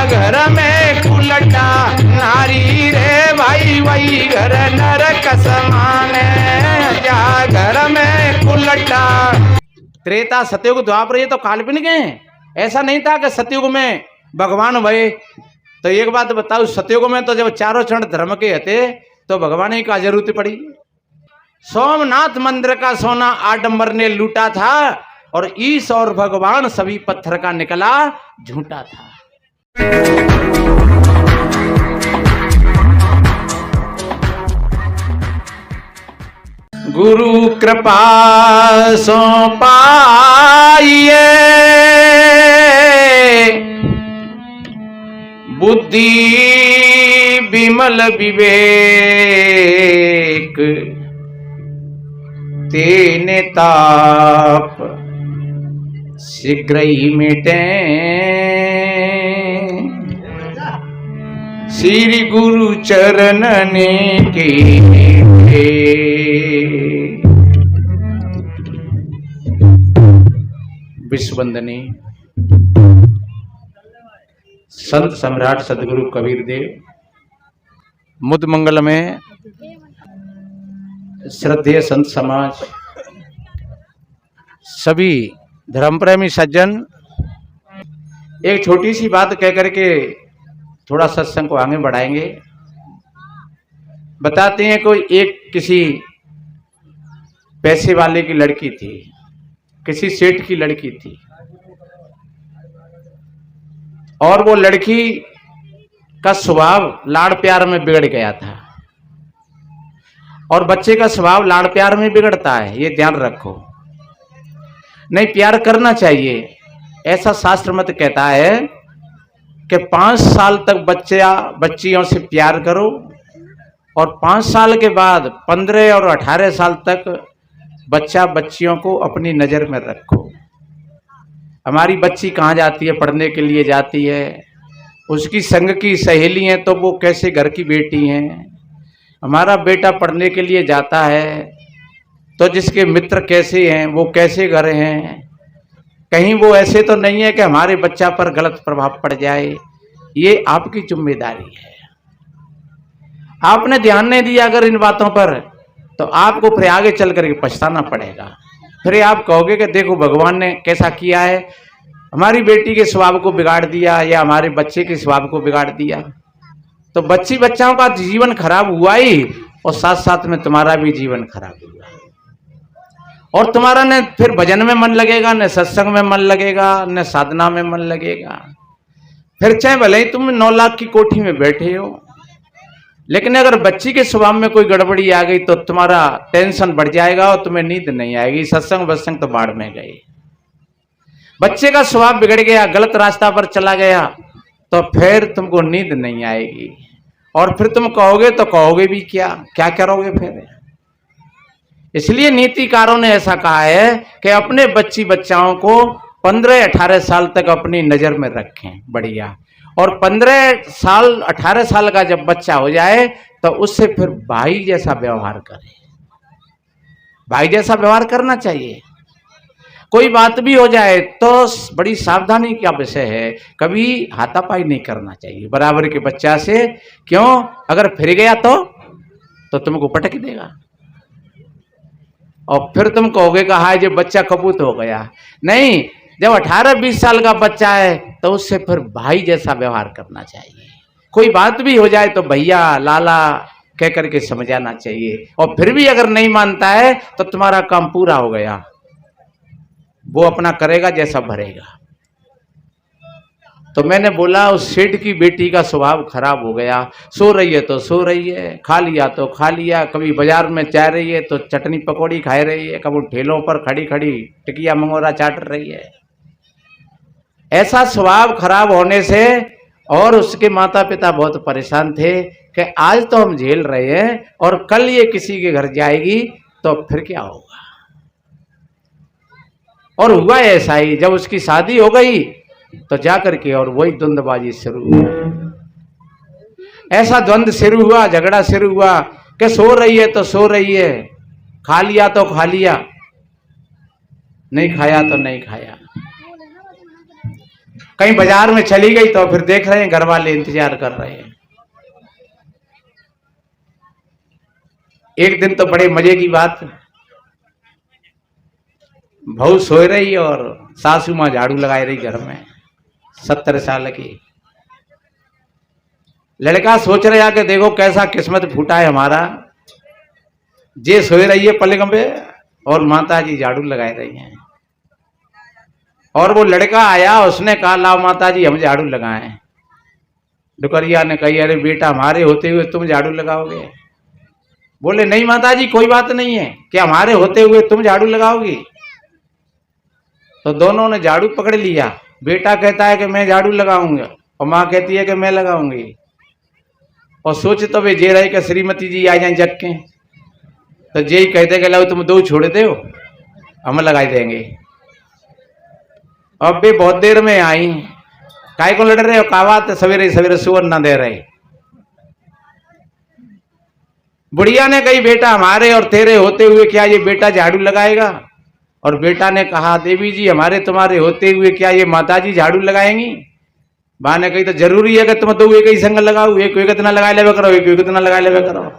घर में उलटा नारी रे भाई वही घर नरक समान जा घर में उलटा। त्रेता सतयुग द्वापर ये तो काल्पनिक है। ऐसा नहीं था कि सतयुग में भगवान भये। तो एक बात बताओ, सतयुग में तो जब चारों चरण धर्म के हते तो भगवान ही का जरूरत पड़ी। सोमनाथ मंदिर का सोना आडंबर ने लूटा था और ईश और भगवान सभी पत्थर का निकला झूठा था। गुरु कृपा सो पाइए बुद्धि विमल विवेक तेने ताप शीघ्र ही मिटे श्री गुरु चरणने के विश्ववंदनीय संत सम्राट सदगुरु कबीर देव मुद मंगल में श्रद्धेय संत समाज, सभी धर्म प्रेमी सज्जन, एक छोटी सी बात कह करके थोड़ा सत्संग को आगे बढ़ाएंगे। बताते हैं कोई एक किसी पैसे वाले की लड़की थी, किसी सेठ की लड़की थी, और वो लड़की का स्वभाव लाड़ प्यार में बिगड़ गया था। और बच्चे का स्वभाव लाड़ प्यार में बिगड़ता है, ये ध्यान रखो। नहीं, प्यार करना चाहिए, ऐसा शास्त्र मत कहता है कि 5 साल तक बच्चियों से प्यार करो और 5 साल के बाद 15 और 18 साल तक बच्चियों को अपनी नजर में रखो। हमारी बच्ची कहाँ जाती है, पढ़ने के लिए जाती है, उसकी संग की सहेली हैं तो वो कैसे घर की बेटी हैं। हमारा बेटा पढ़ने के लिए जाता है तो जिसके मित्र कैसे हैं, वो कैसे घर हैं, कहीं वो ऐसे तो नहीं है कि हमारे बच्चा पर गलत प्रभाव पड़ जाए। ये आपकी जिम्मेदारी है। आपने ध्यान नहीं दिया अगर इन बातों पर, तो आपको फिर आगे चल करके पछताना पड़ेगा। फिर आप कहोगे कि देखो भगवान ने कैसा किया है, हमारी बेटी के स्वभाव को बिगाड़ दिया या हमारे बच्चे के स्वभाव को बिगाड़ दिया। तो बच्चों का जीवन खराब हुआ ही, और साथ साथ में तुम्हारा भी जीवन खराब हुआ। और तुम्हारा न फिर भजन में मन लगेगा, न सत्संग में मन लगेगा, न साधना में मन लगेगा। फिर चाहे भले ही तुम 9 लाख की कोठी में बैठे हो, लेकिन अगर बच्ची के स्वभाव में कोई गड़बड़ी आ गई तो तुम्हारा टेंशन बढ़ जाएगा और तुम्हें नींद नहीं आएगी। सत्संग बत्संग तो बाढ़ में गए। बच्चे का स्वभाव बिगड़ गया, गलत रास्ता पर चला गया, तो फिर तुमको नींद नहीं आएगी। और फिर तुम कहोगे तो कहोगे भी क्या करोगे फिर। इसलिए नीतिकारों ने ऐसा कहा है कि अपने बच्चाओं को 15-18 साल तक अपनी नजर में रखें, बढ़िया। और 15 साल 18 साल का जब बच्चा हो जाए तो उससे फिर भाई जैसा व्यवहार करें। भाई जैसा व्यवहार करना चाहिए। कोई बात भी हो जाए तो बड़ी सावधानी का विषय है, कभी हाथापाई नहीं करना चाहिए बराबर के बच्चा से। क्यों? अगर फिर गया तो तुमको पटक देगा और फिर तुम कहोगे कि हाँ ये बच्चा कबूत हो गया। नहीं, जब 18-20 साल का बच्चा है तो उससे फिर भाई जैसा व्यवहार करना चाहिए। कोई बात भी हो जाए तो भैया लाला कह करके समझाना चाहिए। और फिर भी अगर नहीं मानता है तो तुम्हारा काम पूरा हो गया, वो अपना करेगा जैसा भरेगा। तो मैंने बोला उस सेठ की बेटी का स्वभाव खराब हो गया। सो रही है तो सो रही है, खा लिया तो खा लिया, कभी बाजार में जा रही है तो चटनी पकौड़ी खा रही है, कभी ठेलों पर खड़ी खड़ी टिकिया मंगोरा चाट रही है। ऐसा स्वभाव खराब होने से और उसके माता पिता बहुत परेशान थे कि आज तो हम झेल रहे हैं और कल ये किसी के घर जाएगी तो फिर क्या होगा। और हुआ ऐसा ही, जब उसकी शादी हो गई तो जाकर के और वही द्वंद्वबाजी शुरू हुआ। ऐसा द्वंद्व शुरू हुआ, झगड़ा शुरू हुआ कि सो रही है तो सो रही है, खा लिया तो खा लिया, नहीं खाया तो नहीं खाया। कहीं बाजार में चली गई तो फिर देख रहे हैं घर वाले इंतजार कर रहे हैं। एक दिन तो बड़े मजे की बात, बहू सोए रही और सासू मां झाड़ू लगाई रही घर में, 70 साल की। लड़का सोच रहा कि देखो कैसा किस्मत फूटा है हमारा, जे सोए रही है पलंग पे और माता जी झाड़ू लगाए रही हैं। और वो लड़का आया, उसने कहा लाओ माता जी हम झाड़ू लगाएं। डुकरिया ने कही अरे बेटा हमारे होते हुए तुम झाड़ू लगाओगे? बोले नहीं माता जी कोई बात नहीं है, कि हमारे होते हुए तुम झाड़ू लगाओगी? तो दोनों ने झाड़ू पकड़ लिया। बेटा कहता है कि मैं झाड़ू लगाऊंगा और माँ कहती है कि मैं लगाऊंगी। और सोच तो वे जे रहे कि श्रीमती जी आ जाए जग के, तो जे ही कहते कि लाओ तुम दो छोड़ दो हम लगाई देंगे। अब वे बहुत देर में आई, काय को लड़ रहे हो, कावात सवेरे सवेरे सुअर ना दे रहे। बुढ़िया ने कही बेटा हमारे और तेरे होते हुए क्या ये बेटा झाड़ू लगाएगा? और बेटा ने कहा देवी जी हमारे तुम्हारे होते हुए क्या ये माता जी झाड़ू लगाएंगी? बा ने कही तो जरूरी है कि तुम दो एक ही संग लगाओ, एक कितना लगा ले करो, एक कितना लगा ले करो।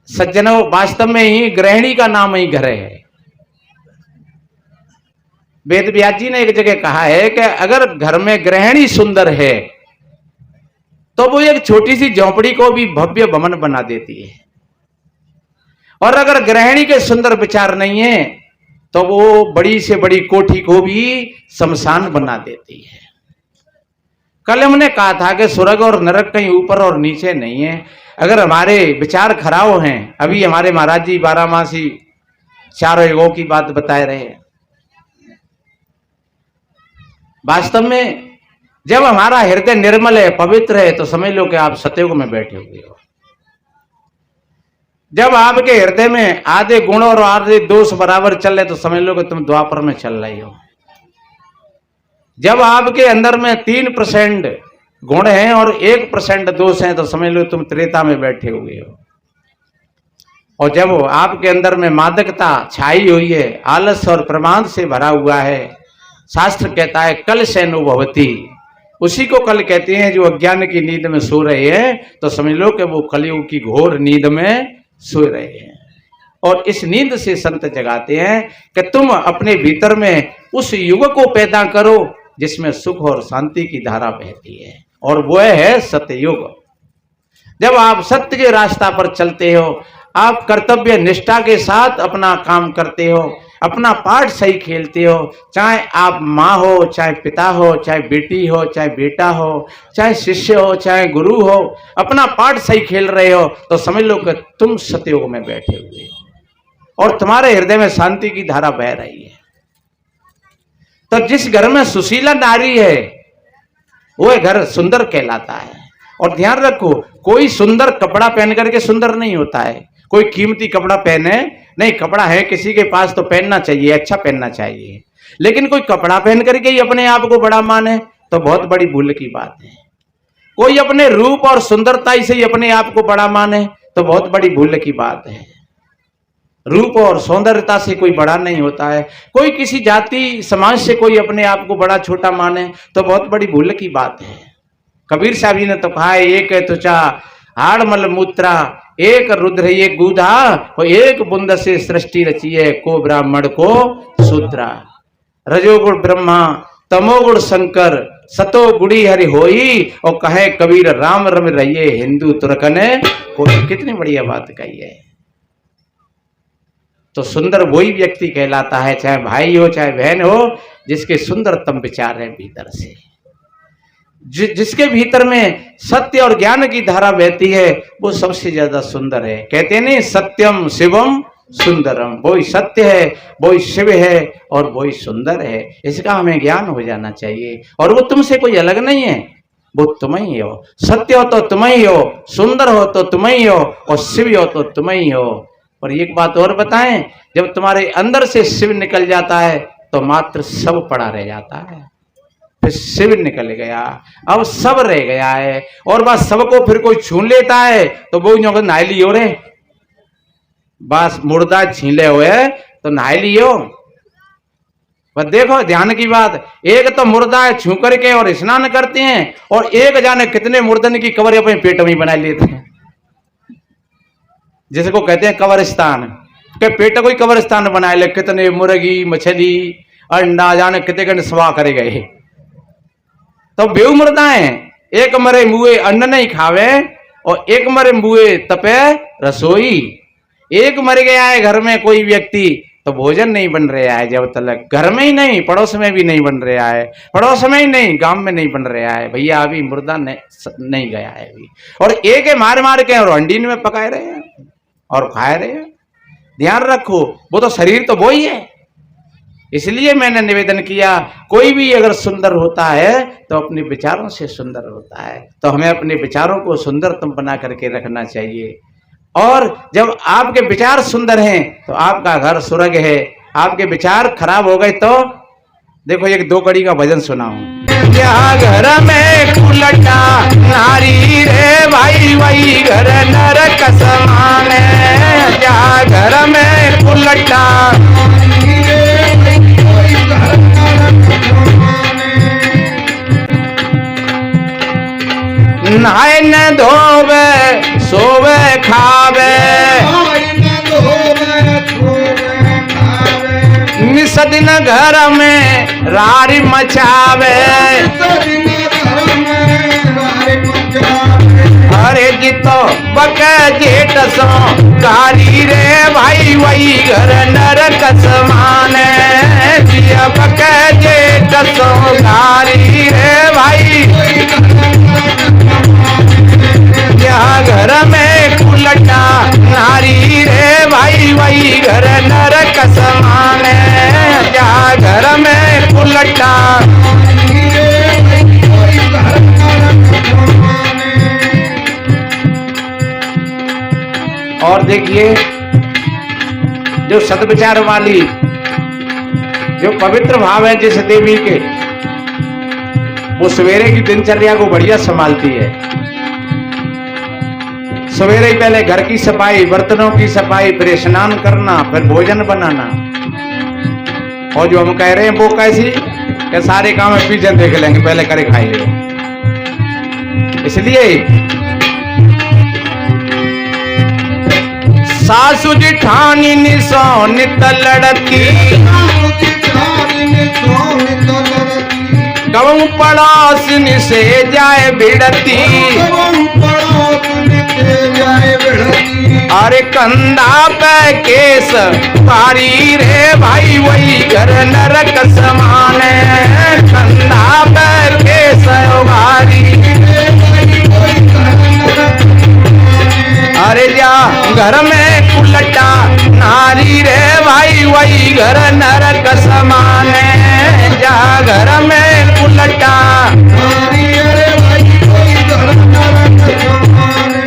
सज्जनों वास्तव में ही गृहिणी का नाम ही घर है। वेद व्यास जी ने एक जगह कहा है कि अगर घर में गृहिणी सुंदर है तो वो एक छोटी सी झोंपड़ी को भी भव्य भवन बना देती है, और अगर गृहिणी के सुंदर विचार नहीं है तो वो बड़ी से बड़ी कोठी को भी शमशान बना देती है। कल हमने कहा था कि स्वर्ग और नरक कहीं ऊपर और नीचे नहीं है। अगर हमारे विचार खराब हैं, अभी हमारे महाराज जी 12 चारों युगों की बात बताए रहे हैं। वास्तव में जब हमारा हृदय निर्मल है, पवित्र है, तो समझ लो कि आप सतयुग में बैठे हुए हो। जब आपके हृदय में आधे गुण और आधे दोष बराबर चल रहे तो समझ लो कि तुम द्वापर में चल रही हो। जब आपके अंदर में 3% गुण हैं और 1% दोष हैं तो समझ लो तुम त्रेता में बैठे हुए हो। और जब आपके अंदर में मादकता छाई हुई है, आलस और प्रमाद से भरा हुआ है, शास्त्र कहता है कल सैनो भवती, उसी को कल कहते हैं जो अज्ञान की नींद में सो रहे हैं, तो समझ लो कि वो कलयुग की घोर नींद में सो रहे हैं। और इस नींद से संत जगाते हैं कि तुम अपने भीतर में उस युग को पैदा करो जिसमें सुख और शांति की धारा बहती है, और वो है सतयुग। जब आप सत्य के रास्ता पर चलते हो, आप कर्तव्य निष्ठा के साथ अपना काम करते हो, अपना पाठ सही खेलते हो, चाहे आप माँ हो, चाहे पिता हो, चाहे बेटी हो, चाहे बेटा हो, चाहे शिष्य हो, चाहे गुरु हो, अपना पाठ सही खेल रहे हो तो समझ लो कि तुम सतयुग में बैठे हुए हो और तुम्हारे हृदय में शांति की धारा बह रही है। तो जिस घर में सुशीला नारी है वो घर सुंदर कहलाता है। और ध्यान रखो, कोई सुंदर कपड़ा पहन करके सुंदर नहीं होता है, कोई कीमती कपड़ा पहने नहीं, कपड़ा है किसी के पास तो पहनना चाहिए, अच्छा पहनना चाहिए, लेकिन कोई कपड़ा पहन करके ही अपने आप को बड़ा माने तो बहुत बड़ी भूल की बात है। कोई अपने रूप और सुंदरता से ही अपने आप को बड़ा माने तो बहुत बड़ी भूल की बात है। रूप और सौंदर्यता से कोई बड़ा नहीं होता है। कोई किसी जाति समाज से कोई अपने आप को बड़ा छोटा माने तो बहुत बड़ी भूल की बात है। कबीर साहब जी ने तो कहा है, एक है त्वचा हाड़ मल मूत्रा, एक रुद्र एक गूधा, और एक बुंद से सृष्टि रची है, को ब्राह्मण को शूद्रा। रजोगुण ब्रह्मा तमोगुण शंकर, सतो गुड़ी हरि होई, और कहे कबीर राम रम रहिए हिंदू तुर्कने कोई। कितनी बढ़िया बात कही है। तो सुंदर वही व्यक्ति कहलाता है, चाहे भाई हो चाहे बहन हो, जिसके सुंदरतम विचार है भीतर से, जिसके भीतर में सत्य और ज्ञान की धारा बहती है, वो सबसे ज्यादा सुंदर है। कहते नहीं सत्यम शिवम सुंदरम, वही सत्य है, वही शिव है और वही सुंदर है। इसका हमें ज्ञान हो जाना चाहिए। और वो तुमसे कोई अलग नहीं है, वो तुम ही हो। सत्य हो तो तुम ही हो, सुंदर हो तो तुम ही हो, और शिव हो तो तुम ही हो। और एक बात और बताएं, जब तुम्हारे अंदर से शिव निकल जाता है तो मात्र सब पड़ा रह जाता है। फिर शिव निकल गया, अब सब रह गया है। और बस सबको फिर कोई छू लेता है तो वो नायली हो रहे, बस मुर्दा छीले हुए तो नहा लियो। पर देखो ध्यान की बात, एक तो मुर्दा है छू करके और स्नान करते हैं, और एक जाने कितने मुर्दन की कबर अपने पेट में बना लेते हैं, जिसको कहते हैं कब्रिस्तान के पेट को ही कब्रिस्तान बना ले। कितने मुर्गी मछली अंडा जाने कितने सवा करे गए। तो बेऊ मुर्दा है, एक मरे मुए अन्न नहीं खावे और एक मरे मुए तपे रसोई। एक मर गया है घर में कोई व्यक्ति तो भोजन नहीं बन रहा है, जब तक घर में ही नहीं पड़ोस में भी नहीं बन रहा है, पड़ोस में ही नहीं गांव में नहीं बन रहा है, भैया अभी मुर्दा नहीं गया है अभी। और एक मार मार के और हंडीन में पकाए रहे हैं और खाए रहे हैं। ध्यान रखो, वो तो शरीर तो वो ही है। इसलिए मैंने निवेदन किया, कोई भी अगर सुंदर होता है तो अपने विचारों से सुंदर होता है, तो हमें अपने विचारों को सुंदरतम बना करके रखना चाहिए। और जब आपके विचार सुंदर हैं तो आपका घर स्वर्ग है। आपके विचार खराब हो गए तो देखो, एक 2 कड़ी का भजन सुनाऊं। क्या घर में उलटा नारी रे भाई, वही घर नरक समान है। क्या घर में उलटा नहाए न धोवे सोवे खावे, निस दिन घर में रारी मचावे। अरे जी तो बक जेठ सो कारी रे भाई, वही घर नरक समान है। जिया बक जेठ सो कारी रे भाई, यहाँ घर में उलटा नारी रे भाई, वही घर नरक समान है। यहाँ घर में उलटा और देखिए, जो सद्विचार वाली, जो पवित्र भाव है जिस देवी के, वो सवेरे की दिनचर्या को बढ़िया संभालती है। सवेरे ही पहले घर की सफाई, बर्तनों की सफाई, फिर स्नान करना, फिर भोजन बनाना। और जो हम कह रहे हैं वो कैसी, कि सारे काम में पीछे देख लेंगे, पहले करे खाई ले। इसलिए सासू जिठानी निसो नित लड़ती, कबू पड़ोस से जाए भिड़ती। अरे कंधा पे केस पारी रे भाई, वही घर नरक समान है। कंधा पे केस भारी, अरे जा घर में उलटा नारी रे भाई, वही घर नरक समान है। जा घर में उलटा नारी रे भाई, वही घर नरक समान है।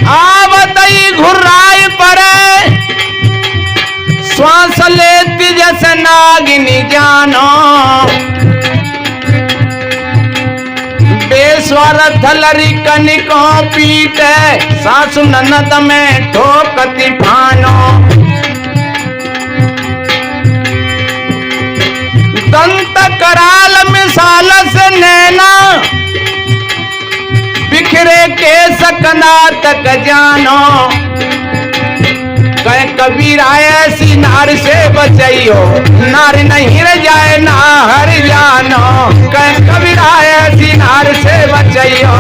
आवतई घुर्राई परे, श्वास लेती जैसे नागिनी जानो। बेस्वर थलरी कनिको पीटे, सासु ननद में ठोकती फानो। दंत कराल मिसाल से नैना, बिखरे के सकना तक जानो। कहे कबीर ऐसी नार से बचाइयो, नार नहीं रह जाए ना हर जानो। कहे कबीर ऐसी नार से बचाइयो,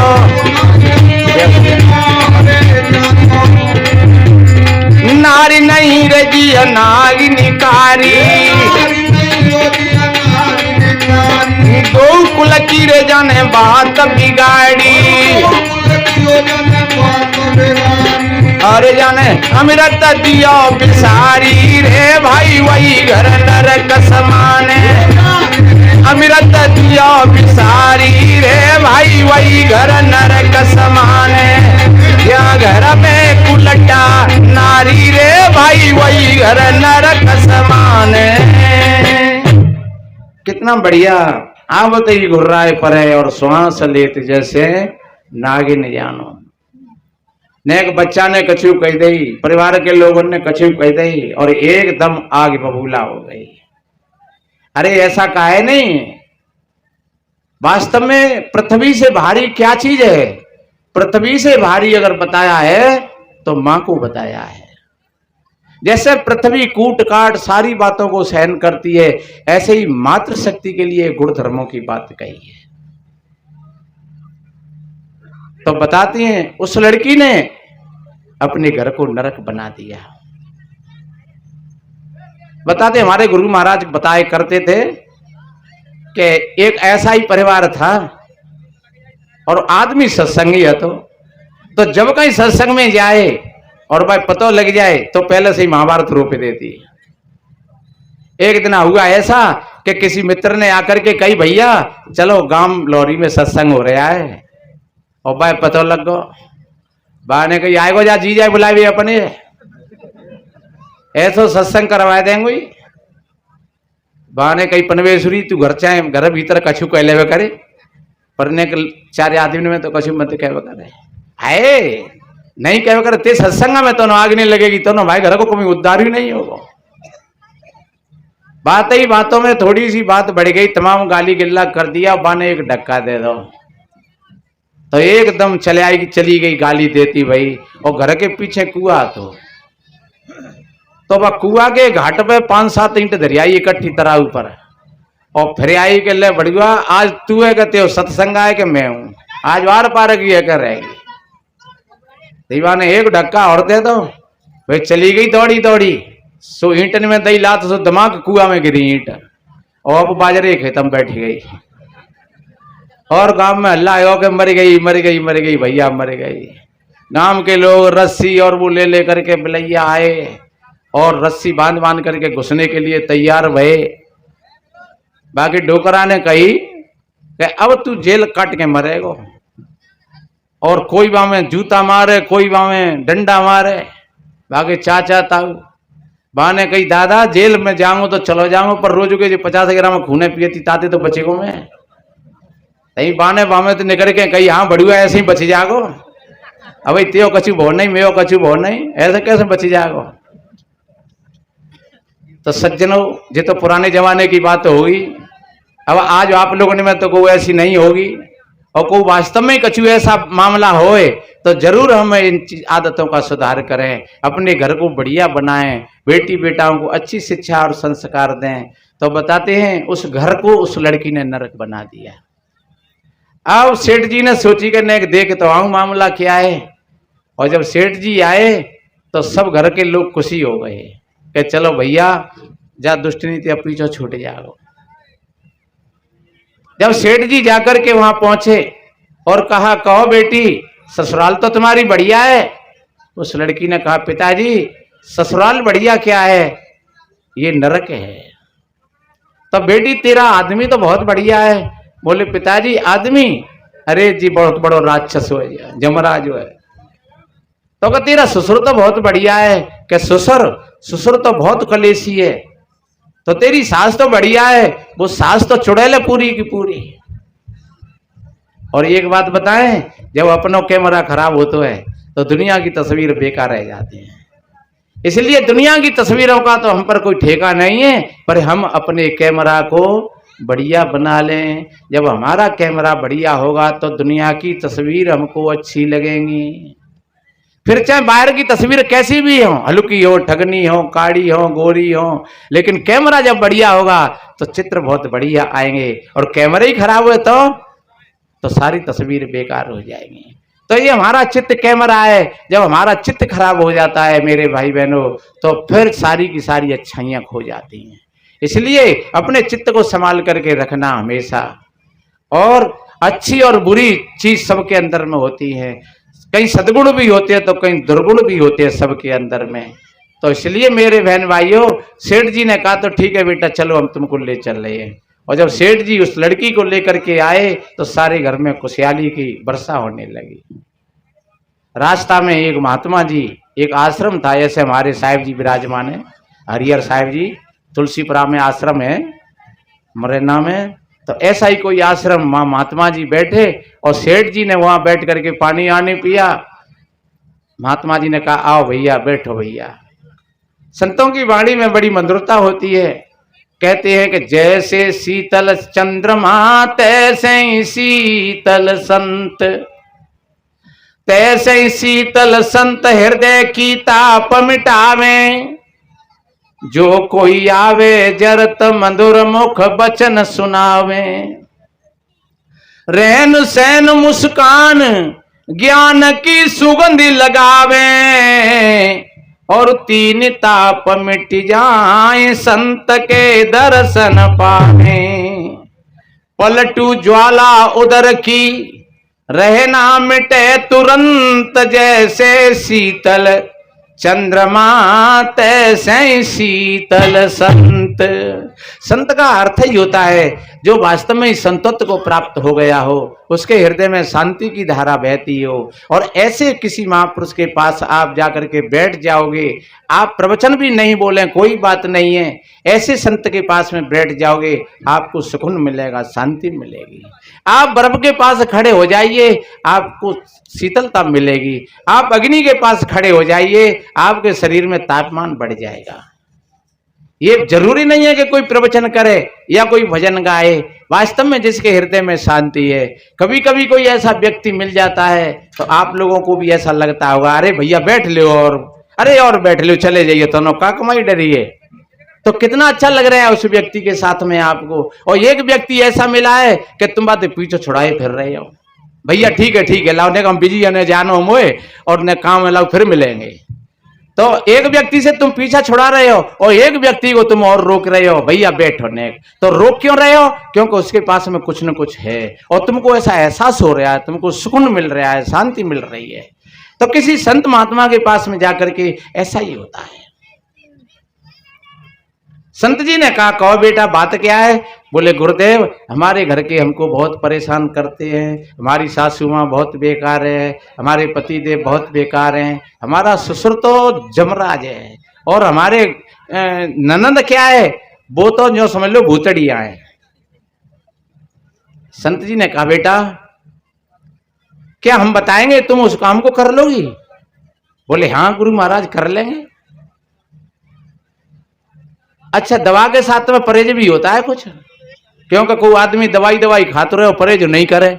नारी नहीं रजी नागिनिकारी। गोकुल की रे जाने बात बिगाड़ी, अरे जाने अमृत दियो बिसारी रे भाई, वही घर नरक समान है। अमृत दियो बिसारी रे भाई, वही घर नरक समान है। या घर में उलटा नारी रे भाई, वही घर नरक समान है। कितना बढ़िया। आवत ही घुर्राए परे और श्वास लेते जैसे नागिन जानो। ने एक बच्चा ने कछु कह दी, परिवार के लोगों ने कछु कह दी और एकदम आग बबूला हो गई। अरे ऐसा काहे नहीं, वास्तव में पृथ्वी से भारी क्या चीज है? पृथ्वी से भारी अगर बताया है तो मां को बताया है। जैसे पृथ्वी कूट काट सारी बातों को सहन करती है, ऐसे ही मातृ शक्ति के लिए गुण धर्मों की बात कही है। तो बताती हैं उस लड़की ने अपने घर को नरक बना दिया। बताते हमारे गुरु महाराज बताए करते थे कि एक ऐसा ही परिवार था और आदमी सत्संगी है, तो जब कहीं सत्संग में जाए और भाई पता लग जाए तो पहले से ही महाभारत रोप देती है। एक दिन हुआ ऐसा कि किसी मित्र ने आकर के कही भैया चलो गांव लौरी में सत्संग हो रहा है, और भाई पता लग गो। बा ने कही आएगो जा जी जाए बुलाए अपने, ऐसो सत्संग करवा देंगे। बा ने कही पनवेश्वरी तू घर चाहे घर भीतर कछु कह ले करे, पर ने चार आदमी में तो कछु मत कह करे है नहीं कह करे, ते सत्संग में तो आग नहीं लगेगी तो ना भाई घर को कोई उद्धार ही नहीं होगा। बात ही बातों में थोड़ी सी बात बढ़ गई, तमाम गाली गिल्ला कर दिया। बा ने एक धक्का दे दो तो एकदम चली गई गाली देती भाई। और घर के पीछे कुआ तो वह कुआ के घाट पे 5-7 ईंट धरियाई इकट्ठी तरह ऊपर, और फिर आई के ले बढ़िया आज तू है कहते हो सत्संग आए कि मैं हूं, आज वार पार की है कर रहेगी। दीवा ने एक धक्का और दे दो भाई, चली गई दौड़ी दौड़ी, सो ईंटन में दई लात सो दिमाग कुआ में गिरी ईंट, और अब बाजरे खेतम बैठ गई। और गांव में हल्ला आयो कि मर गई मर गई मर गई भैया मर गई। गांव के लोग रस्सी और वो ले ले करके बिलैया आए और रस्सी बांध बांध करके घुसने के लिए तैयार भये। बाकी डोकरा ने कही कि अब तू जेल काट के मरेगो, और कोई बामें जूता मारे कोई बामें डंडा मारे। बाकी चाचा ताऊ बा ने कही दादा जेल में जाऊंगा तो चलो जाऊंगा, पर रोज के जो 50 ग्राम खूने पियती ताते तो बचेगो मैं। तही बाने बामे तो निकल के कही हाँ बढ़िया ऐसे ही बच जागो, अब त्यो कछु भो नहीं मेो कछु भो नहीं, ऐसे कैसे बच जागो। तो सज्जनों ये तो पुराने जमाने की बात होगी, अब आज आप लोगों ने में तो कोई ऐसी नहीं होगी। और कोई वास्तव में कछु ऐसा मामला होए तो जरूर हम इन आदतों का सुधार करें, अपने घर को बढ़िया बनाएं, बेटी बेटाओं को अच्छी शिक्षा और संस्कार दें। तो बताते हैं उस घर को उस लड़की ने नरक बना दिया। अब सेठ जी ने सोची करने देख तो आऊं मामला क्या है, और जब सेठ जी आए तो सब घर के लोग खुशी हो गए कि चलो भैया जा दुष्ट नीति अब पीछे छूट जाओ। जब सेठ जी जाकर के वहां पहुंचे और कहा कहो बेटी ससुराल तो तुम्हारी बढ़िया है। उस लड़की ने कहा पिताजी ससुराल बढ़िया क्या है, ये नरक है। तो बेटी तेरा आदमी तो बहुत बढ़िया है। बोले पिताजी आदमी, अरे जी बहुत बड़ो राक्षस हो जमराज है। तो कहा तेरा ससुर तो बहुत बढ़िया है। कि ससुर तो बहुत कलेशी है। तो तेरी सास तो बढ़िया है, वो सास तो चुड़ैल है पूरी की पूरी। और एक बात बताएं, जब अपनों कैमरा खराब होता है तो दुनिया की तस्वीर बेकार रह जाती है। इसलिए दुनिया की तस्वीरों का तो हम पर कोई ठेका नहीं है, पर हम अपने कैमरा को बढ़िया बना लें। जब हमारा कैमरा बढ़िया होगा तो दुनिया की तस्वीर हमको अच्छी लगेंगी। फिर चाहे बाहर की तस्वीर कैसी भी हो, हल्की हो, ठगनी हो, काड़ी हो, गोरी हो, लेकिन कैमरा जब बढ़िया होगा तो चित्र बहुत बढ़िया आएंगे। और कैमरा ही खराब हुए तो सारी तस्वीर बेकार हो जाएंगी। तो ये हमारा चित्त कैमरा है, जब हमारा चित्त खराब हो जाता है मेरे भाई बहनों तो फिर सारी की सारी अच्छाइयां खो जाती हैं। इसलिए अपने चित्त को संभाल करके रखना हमेशा। और अच्छी और बुरी चीज सबके अंदर में होती है, कहीं सद्गुण भी होते हैं तो कहीं दुर्गुण भी होते हैं सबके अंदर में। तो इसलिए मेरे बहन भाइयों सेठ जी ने कहा तो ठीक है बेटा चलो हम तुमको ले चल रहे हैं। और जब सेठ जी उस लड़की को लेकर के आए तो सारे घर में खुशहाली की वर्षा होने लगी। रास्ता में एक महात्मा जी, एक आश्रम था, ऐसे हमारे साहिब जी विराजमान है, हरिहर साहिब जी तुलसीपुरा में आश्रम है मुरैना में। तो ऐसा ही कोई आश्रम, महात्मा जी बैठे और सेठ जी ने वहां बैठ करके पानी आने पिया। महात्मा जी ने कहा आओ भैया, बैठो भैया। संतों की वाणी में बड़ी मधुरता होती है। कहते हैं कि जैसे शीतल चंद्रमा तैसे ही शीतल संत, तैसे ही शीतल संत हृदय की ताप मिटावे। जो कोई आवे जरत मधुर मुख बचन सुनावे। रहन सहन मुस्कान ज्ञान की सुगंध लगावे। और तीन ताप मिट जाए संत के दर्शन पावे। पलटू ज्वाला उदर की रहे ना मिटे तुरंत। जैसे शीतल चंद्रमा तैसे शीतल संत। संत का अर्थ ही होता है जो वास्तव में संतत्व को प्राप्त हो गया हो, उसके हृदय में शांति की धारा बहती हो। और ऐसे किसी महापुरुष के पास आप जाकर के बैठ जाओगे, आप प्रवचन भी नहीं बोले कोई बात नहीं है, ऐसे संत के पास में बैठ जाओगे, आपको सुकून मिलेगा, शांति मिलेगी। आप बर्फ के पास खड़े हो जाइए, आपको शीतलता मिलेगी। आप अग्नि के पास खड़े हो जाइए, आपके शरीर में तापमान बढ़ जाएगा। ये जरूरी नहीं है कि कोई प्रवचन करे या कोई भजन गाए। वास्तव में जिसके हृदय में शांति है, कभी कभी कोई ऐसा व्यक्ति मिल जाता है तो आप लोगों को भी ऐसा लगता होगा, अरे भैया बैठ लो, और अरे और बैठ लो, चले जाइए, तो का कमाई डरिए। तो कितना अच्छा लग रहा है उस व्यक्ति के साथ में आपको। और एक व्यक्ति ऐसा मिला है कि तुम बात पीछे छुड़ाए फिर रहे हो, भैया ठीक है लाओ, ने हम बिजी है, जानो मोए और ने काम लाओ, फिर मिलेंगे। तो एक व्यक्ति से तुम पीछा छुड़ा रहे हो और एक व्यक्ति को तुम और रोक रहे हो, भैया बैठो ने। तो रोक क्यों रहे हो? क्योंकि उसके पास में कुछ न कुछ है और तुमको ऐसा एहसास हो रहा है, तुमको सुकून मिल रहा है, शांति मिल रही है। तो किसी संत महात्मा के पास में जाकर के ऐसा ही होता है। संत जी ने कहा कहो बेटा बात क्या है? बोले गुरुदेव हमारे घर के हमको बहुत परेशान करते हैं, हमारी सासू माँ बहुत बेकार है, हमारे पति देव बहुत बेकार हैं, हमारा ससुर तो जमराज है और हमारे ननंद क्या है वो तो जो समझ लो भूतड़िया है। संत जी ने कहा बेटा क्या हम बताएंगे तुम उस काम को कर लोगी? बोले हाँ गुरु महाराज कर लेंगे। अच्छा दवा के साथ में परहेज भी होता है कुछ? क्योंकि कोई आदमी दवाई खाते रहे और परहेज नहीं करे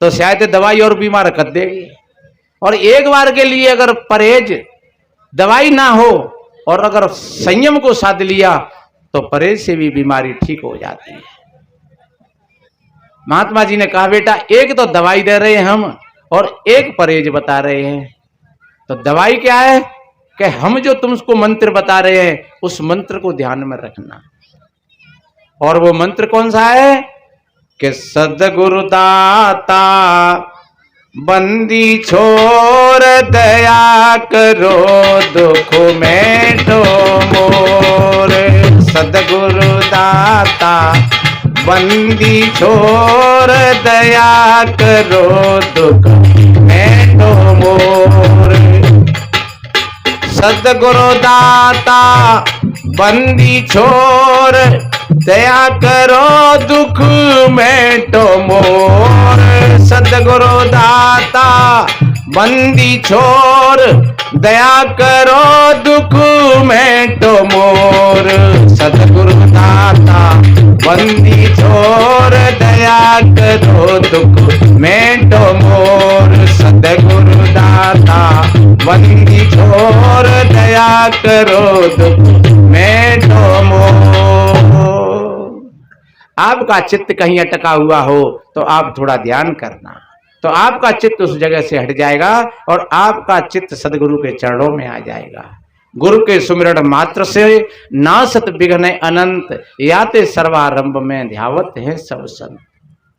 तो शायद दवाई और बीमार कर देगी। और एक बार के लिए अगर परहेज दवाई ना हो और अगर संयम को साध लिया तो परहेज से भी बीमारी ठीक हो जाती है। महात्मा जी ने कहा बेटा एक तो दवाई दे रहे हैं हम और एक परहेज बता रहे हैं। तो दवाई क्या है कि हम जो तुमको मंत्र बता रहे हैं उस मंत्र को ध्यान में रखना। और वो मंत्र कौन सा है कि सद्गुरु दाता बंदी छोड़ दया करो दुख मेटो मोर। सद्गुरु दाता बंदी छोड़ दया करो दुख मेटो मोर। सद्गुरु दाता बंदी छोर दया करो दुख मेटो मोर। सद्गुरु दाता बंदी छोर दया करो दुख मेटो मोर। सद्गुरु दाता बंदी छोर दया करो दुख मेटो मोर। सद्गुरु दाता बंदी छोर दया करो दुख मेटो मोर। आपका चित्त कहीं अटका हुआ हो तो आप थोड़ा ध्यान करना, तो आपका चित्त उस जगह से हट जाएगा और आपका चित्त सदगुरु के चरणों में आ जाएगा। गुरु के सुमिरण मात्र से नासत विघ्न अनंत याते सर्वारंभ में ध्यावत है सब संत।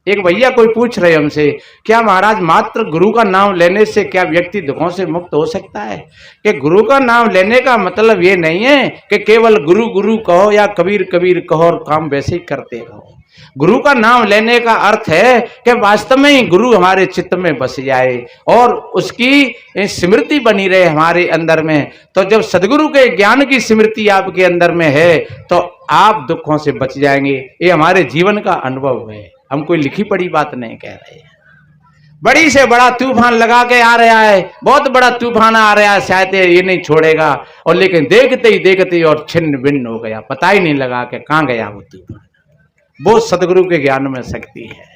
एक भैया कोई पूछ रहे हमसे क्या महाराज मात्र गुरु का नाम लेने से क्या व्यक्ति दुखों से मुक्त हो सकता है? कि गुरु का नाम लेने का मतलब ये नहीं है कि केवल गुरु गुरु कहो या कबीर कबीर कहो और काम वैसे ही करते रहो। गुरु का नाम लेने का अर्थ है कि वास्तव में ही गुरु हमारे चित्त में बस जाए और उसकी स्मृति बनी रहे हमारे अंदर में। तो जब सदगुरु के ज्ञान की स्मृति आपके अंदर में है तो आप दुखों से बच जाएंगे। ये हमारे जीवन का अनुभव है, हम कोई लिखी पड़ी बात नहीं कह रहे हैं। बड़ी से बड़ा तूफान लगा के आ रहा है, बहुत बड़ा तूफान आ रहा है, शायद ये नहीं छोड़ेगा, और लेकिन देखते ही और छिन्न भिन्न हो गया, पता ही नहीं लगा कि कहां गया वो तूफान। वो सदगुरु के ज्ञान में शक्ति है।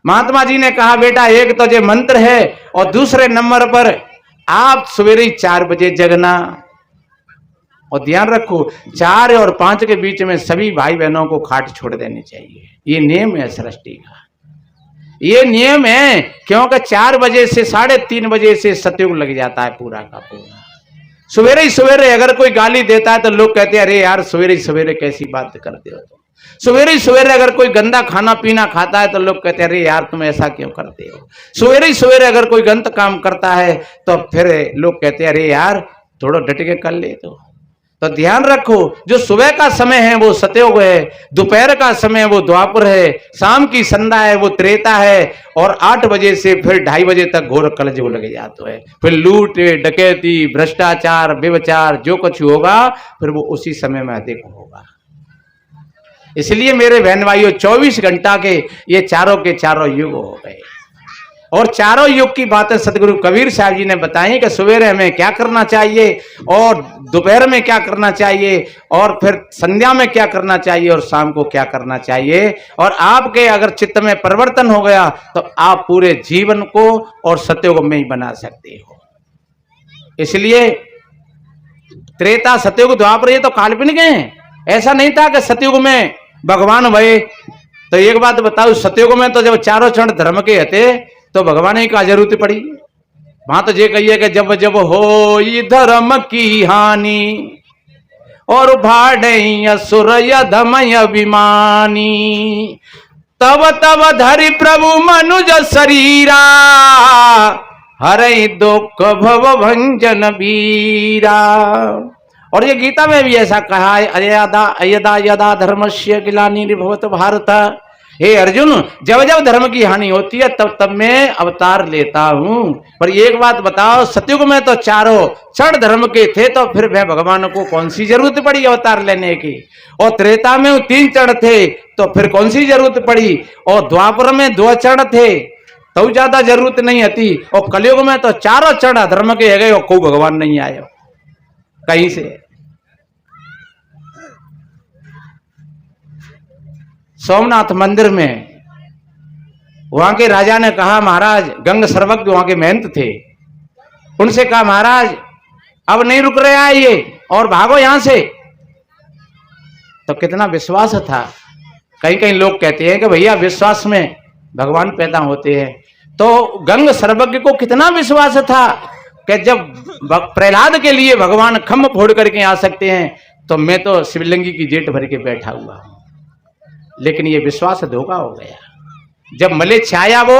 महात्मा जी ने कहा बेटा एक तो ये मंत्र है, और दूसरे नंबर पर आप सवेरे 4 बजे जगना, और ध्यान रखो 4 और 5 के बीच में सभी भाई बहनों को खाट छोड़ देनी चाहिए। ये नियम है सृष्टि का, ये नियम है, क्योंकि 4 बजे से 3:30 बजे से सतयुग लग जाता है पूरा का पूरा। सवेरे ही सवेरे अगर कोई गाली देता है तो लोग कहते हैं अरे यार सवेरे ही सवेरे कैसी बात करते हो तुम। सवेरे ही सवेरे अगर कोई गंदा खाना पीना खाता है तो लोग कहते हैं अरे यार तुम ऐसा क्यों करते हो। सवेरे ही सवेरे अगर कोई गलत काम करता है तो फिर लोग कहते हैं अरे यार थोड़ा डट के कर ले। तो ध्यान रखो, जो सुबह का समय है वो सतयुग है, दोपहर का समय वो द्वापर है, शाम की संध्या है वो त्रेता है, और 8 बजे से फिर 2:30 बजे तक घोर कलयुग लग जाता है। फिर लूट डकैती भ्रष्टाचार व्यभिचार जो कुछ होगा फिर वो उसी समय में अधिक होगा। इसलिए मेरे बहन भाइयों 24 घंटा के ये चारों के चारों युग हो गए, और चारों युग की बातें सतगुरु कबीर साहब जी ने बताई कि सवेरे हमें क्या करना चाहिए, और दोपहर में क्या करना चाहिए, और फिर संध्या में क्या करना चाहिए, और शाम को क्या करना चाहिए। और आपके अगर चित्त में परिवर्तन हो गया तो आप पूरे जीवन को और सतयुग में ही बना सकते हो। इसलिए त्रेता सतयुग द्वापर ये तो काल्पनिक है, ऐसा नहीं था कि सतयुग में भगवान भये। तो एक बात बताओ, सतयुग में तो जब चारों चरण धर्म के हते तो भगवान ही का जरूरत पड़ी। वहां तो ये कहिए कि जब जब हो धर्म की हानि और भाड़े असुर यधमय अभिमानी, तब तब धरि प्रभु मनुज शरीरा, हरे दुख भव भंजन वीरा। और ये गीता में भी ऐसा कहा है, यदा यदा धर्मस्य ग्लानिर्भवति भवत भारत। हे अर्जुन जब जब धर्म की हानि होती है तब तब मैं अवतार लेता हूं। पर एक बात बताओ, सतयुग में तो चारों चढ़ धर्म के थे, तो फिर वह भगवान को कौन सी जरूरत पड़ी अवतार लेने की। और त्रेता में 3 चढ़ थे तो फिर कौन सी जरूरत पड़ी, और द्वापर में 2 चढ़ थे तो ज्यादा जरूरत नहीं आती, और कलयुग में तो चारों चढ़ धर्म के गए और कोई भगवान नहीं आए कहीं से। सोमनाथ मंदिर में वहां के राजा ने कहा महाराज, गंग सर्वज्ञ वहां के महंत थे, उनसे कहा महाराज अब नहीं रुक रहा है ये और भागो यहां से। तो कितना विश्वास था। कहीं कहीं लोग कहते हैं कि भैया विश्वास में भगवान पैदा होते हैं, तो गंग सर्वज्ञ को कितना विश्वास था कि जब प्रहलाद के लिए भगवान खम्भ फोड़ करके आ सकते हैं तो मैं तो शिवलिंगी की जेट भर के बैठा हुआ हूं। लेकिन ये विश्वास धोखा हो गया। जब मले छाया वो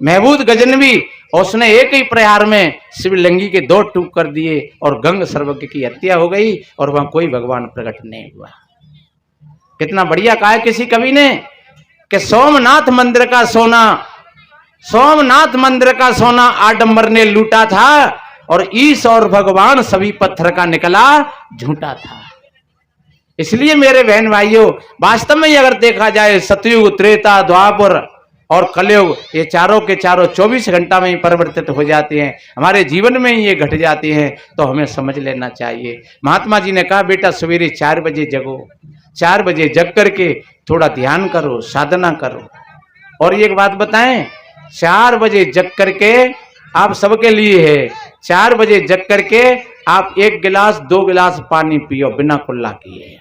महबूद गजनवी, उसने एक ही प्रहार में शिवलिंगी के 2 टूक कर दिए और गंग सर्वज्ञ की हत्या हो गई, और वहां कोई भगवान प्रकट नहीं हुआ। कितना बढ़िया कहा है किसी कवि ने कि सोमनाथ मंदिर का सोना, सोमनाथ मंदिर का सोना आडंबर ने लूटा था, और ईश और भगवान सभी पत्थर का निकला झूठा था। इसलिए मेरे बहन भाइयों वास्तव में अगर देखा जाए सतयुग त्रेता द्वापर और कलयुग ये चारों के चारों 24 घंटा में ही परिवर्तित हो जाते हैं, हमारे जीवन में ही ये घट जाते हैं, तो हमें समझ लेना चाहिए। महात्मा जी ने कहा बेटा सवेरे 4 बजे जगो, 4 बजे जग करके थोड़ा ध्यान करो, साधना करो। और एक बात बताएं, 4 बजे जग करके आप सबके लिए है, 4 बजे जग करके आप 1 गिलास 2 गिलास पानी पियो बिना कुल्ला किए।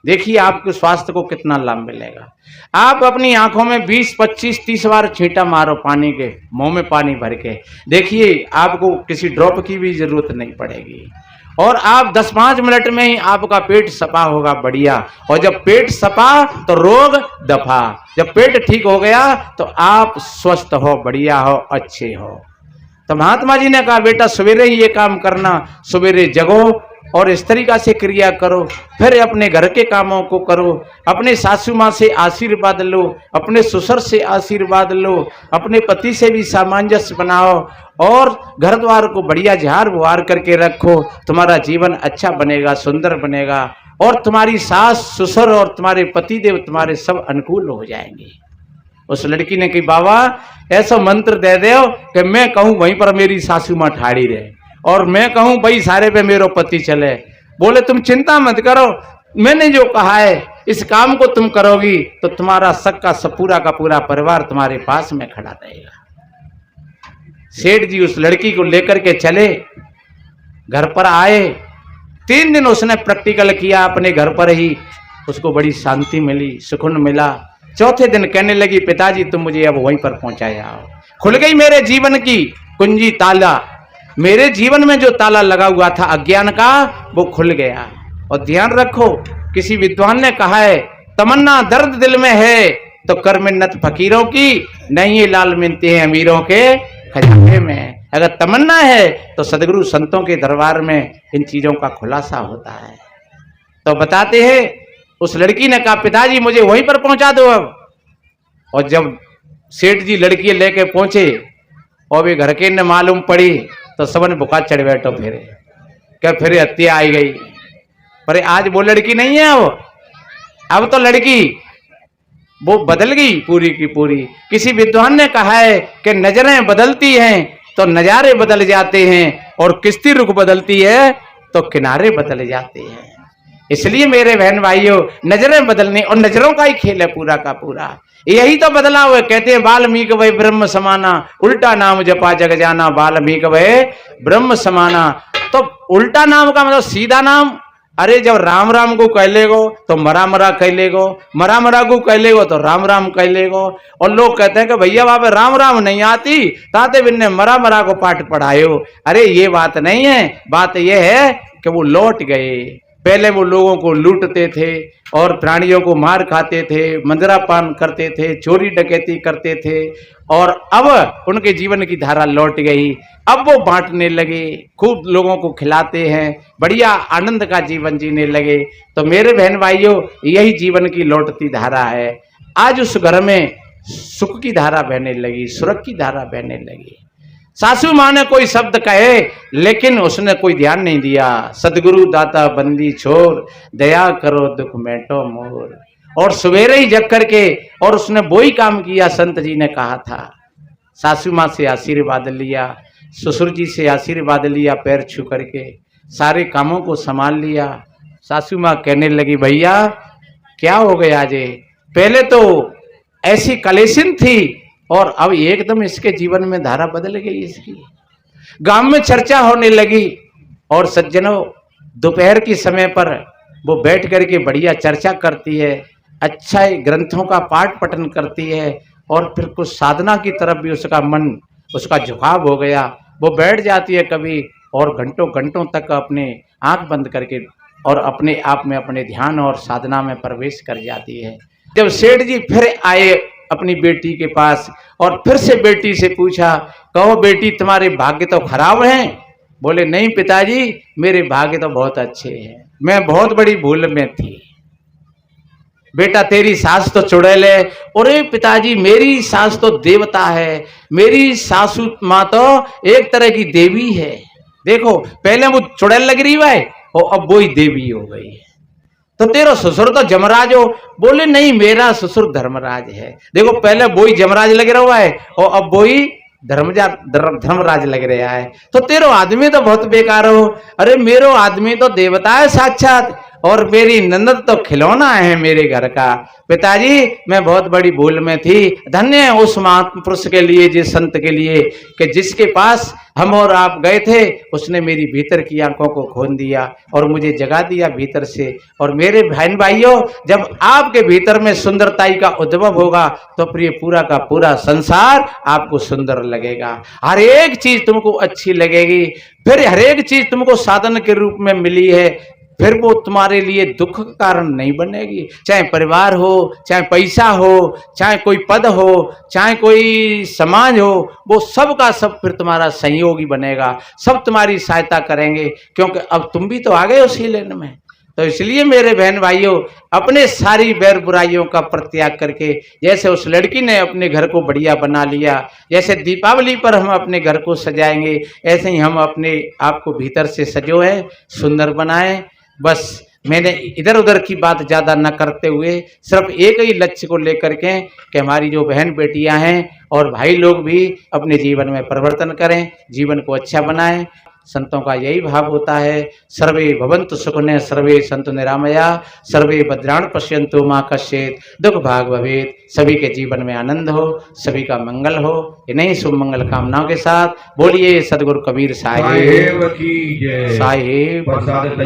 देखिए आपके स्वास्थ्य को कितना लाभ मिलेगा। आप अपनी आंखों में 20, 25, 30 बार छींटा मारो पानी के, मुंह में पानी भर के, देखिए आपको किसी ड्रॉप की भी जरूरत नहीं पड़ेगी, और आप 10-5 मिनट में ही आपका पेट सफा होगा बढ़िया। और जब पेट सफा तो रोग दफा, जब पेट ठीक हो गया तो आप स्वस्थ हो, बढ़िया हो, अच्छे हो। तो महात्मा जी ने कहा बेटा सवेरे ही ये काम करना, सवेरे जगो और इस तरीका से क्रिया करो, फिर अपने घर के कामों को करो, अपने सासू माँ से आशीर्वाद लो, अपने ससुर से आशीर्वाद लो, अपने पति से भी सामंजस्य बनाओ, और घर द्वार को बढ़िया झाड़ बुहार करके रखो। तुम्हारा जीवन अच्छा बनेगा, सुंदर बनेगा, और तुम्हारी सास ससुर और तुम्हारे पति देव तुम्हारे सब अनुकूल हो जाएंगे। उस लड़की ने कही बाबा ऐसा मंत्र दे दो कि मैं कहूं वहीं पर मेरी सासू माँ ठाड़ी रहे और मैं कहूं भाई सारे पे मेरो पति चले। बोले तुम चिंता मत करो, मैंने जो कहा है इस काम को तुम करोगी तो तुम्हारा सबका सब पूरा का पूरा परिवार तुम्हारे पास में खड़ा रहेगा। सेठ जी उस लड़की को लेकर के चले, घर पर आए। 3 दिन उसने प्रैक्टिकल किया अपने घर पर ही, उसको बड़ी शांति मिली, सुकून मिला। चौथे दिन कहने लगी पिताजी तुम मुझे अब वहीं पर पहुंचाया। खुल गई मेरे जीवन की कुंजी, ताला। मेरे जीवन में जो ताला लगा हुआ था अज्ञान का वो खुल गया। और ध्यान रखो, किसी विद्वान ने कहा है तमन्ना दर्द दिल में है तो कर मिन्नत फकीरों की, नहीं ये लाल मिलते हैं अमीरों के खजाने में। अगर तमन्ना है तो सदगुरु संतों के दरबार में इन चीजों का खुलासा होता है। तो बताते हैं उस लड़की ने कहा पिताजी मुझे वहीं पर पहुंचा दो अब। और जब सेठ जी लड़की लेके पहुंचे और भी घर के ने मालूम पड़ी तो सबने बुखार चढ़ बैठो फिर क्या फिर हत्या आई गई। पर आज वो लड़की नहीं है, अब तो लड़की वो बदल गई पूरी की पूरी। किसी विद्वान ने कहा है कि नजरें बदलती हैं तो नजारे बदल जाते हैं और किश्ती रुख बदलती है तो किनारे बदल जाते हैं। इसलिए मेरे बहन भाइयों नजरें बदलने और नजरों का ही खेल है पूरा का पूरा। यही तो बदलाव है। कहते हैं वाल्मीकि वै ब्रह्म समाना, उल्टा नाम जपा जग जाना। वाल्मीकि वै ब्रह्म समाना, तो उल्टा नाम का मतलब सीधा नाम। अरे जब राम राम को कह लेगो तो मरा मरा कह लेगो, मरा मरा को कह लेगो तो राम राम कह लेगो। और लोग कहते हैं कि भैया वहां पे राम राम नहीं आती, ताते बिन्ने मरा मरा को पाठ पढ़ायो। अरे ये बात नहीं है, बात ये है कि वो लौट गए। पहले वो लोगों को लूटते थे और प्राणियों को मार खाते थे, मंजरापान करते थे, चोरी डकैती करते थे, और अब उनके जीवन की धारा लौट गई। अब वो बांटने लगे, खूब लोगों को खिलाते हैं, बढ़िया आनंद का जीवन जीने लगे। तो मेरे बहन भाइयों यही जीवन की लौटती धारा है। आज उस घर में सुख की धारा बहने लगी, सुरख की धारा बहने लगी। सासू माँ ने कोई शब्द कहे लेकिन उसने कोई ध्यान नहीं दिया। सदगुरु दाता बंदी छोर, दया करो दुख मेटो मोर। और सवेरे ही जग करके और उसने वही काम किया संत जी ने कहा था। सासू माँ से आशीर्वाद लिया, ससुर जी से आशीर्वाद लिया, पैर छू करके सारे कामों को संभाल लिया। सासू माँ कहने लगी भैया क्या हो गया जे, पहले तो ऐसी कलेशिन थी और अब एकदम इसके जीवन में धारा बदल गई इसकी। गांव में चर्चा होने लगी और सज्जनों दोपहर के समय पर वो बैठ करके बढ़िया चर्चा करती है, अच्छा ग्रंथों का पाठ पठन करती है और फिर कुछ साधना की तरफ भी उसका मन, उसका झुकाव हो गया। वो बैठ जाती है कभी और घंटों घंटों तक अपने आंख बंद करके और अपने आप में अपने ध्यान और साधना में प्रवेश कर जाती है। जब सेठ जी फिर आए अपनी बेटी के पास और फिर से बेटी से पूछा कहो बेटी तुम्हारे भाग्य तो खराब हैं? बोले नहीं पिताजी मेरे भाग्य तो बहुत अच्छे हैं, मैं बहुत बड़ी भूल में थी। बेटा तेरी सास तो चुड़ैल है। अरे पिताजी मेरी सास तो देवता है, मेरी सासू माँ तो एक तरह की देवी है। देखो पहले वो चुड़ैल लग रही है और अब वो ही देवी हो गई है। तो तेरा ससुर तो जमराज हो। बोले नहीं मेरा ससुर धर्मराज है। देखो पहले वो ही जमराज लग रहा है और अब वो ही धर्मराज लग रहा है। तो तेरो आदमी तो बहुत बेकार हो। अरे मेरो आदमी तो देवता है साक्षात और मेरी ननद तो खिलौना है मेरे घर का। पिताजी मैं बहुत बड़ी भूल में थी। धन्य है उस महापुरुष के लिए, जिस संत के लिए कि जिसके पास हम और आप गए थे, उसने मेरी भीतर की आंखों को खोल दिया और मुझे जगा दिया भीतर से। और मेरे बहन भाइयों जब आपके भीतर में सुंदरताई का उद्भव होगा तो प्रिय पूरा का पूरा संसार आपको सुंदर लगेगा, हर एक चीज तुमको अच्छी लगेगी। फिर हर एक चीज तुमको साधन के रूप में मिली है, फिर वो तुम्हारे लिए दुख का कारण नहीं बनेगी। चाहे परिवार हो, चाहे पैसा हो, चाहे कोई पद हो, चाहे कोई समाज हो, वो सब का सब फिर तुम्हारा सहयोगी बनेगा, सब तुम्हारी सहायता करेंगे क्योंकि अब तुम भी तो आ गए उसी लेन में। तो इसलिए मेरे बहन भाइयों अपने सारी बैर बुराइयों का परित्याग करके, जैसे उस लड़की ने अपने घर को बढ़िया बना लिया, जैसे दीपावली पर हम अपने घर को सजाएंगे, ऐसे ही हम अपने आप को भीतर से सजो है सुंदर बनाएं। बस मैंने इधर उधर की बात ज़्यादा न करते हुए सिर्फ एक ही लक्ष्य को लेकर के कि हमारी जो बहन बेटियां हैं और भाई लोग भी अपने जीवन में परिवर्तन करें, जीवन को अच्छा बनाएं। संतों का यही भाव होता है, सर्वे भवन्तु सुखिनः सर्वे सन्तु निरामया सर्वे भद्राणि पश्यन्तु मा कश्चित् दुख भाग भवेत्। सभी के जीवन में आनंद हो, सभी का मंगल हो। इन्हीं शुभ मंगल कामनाओं के साथ बोलिए सदगुरु कबीर साहिब की जय। साहिब। प्रसाद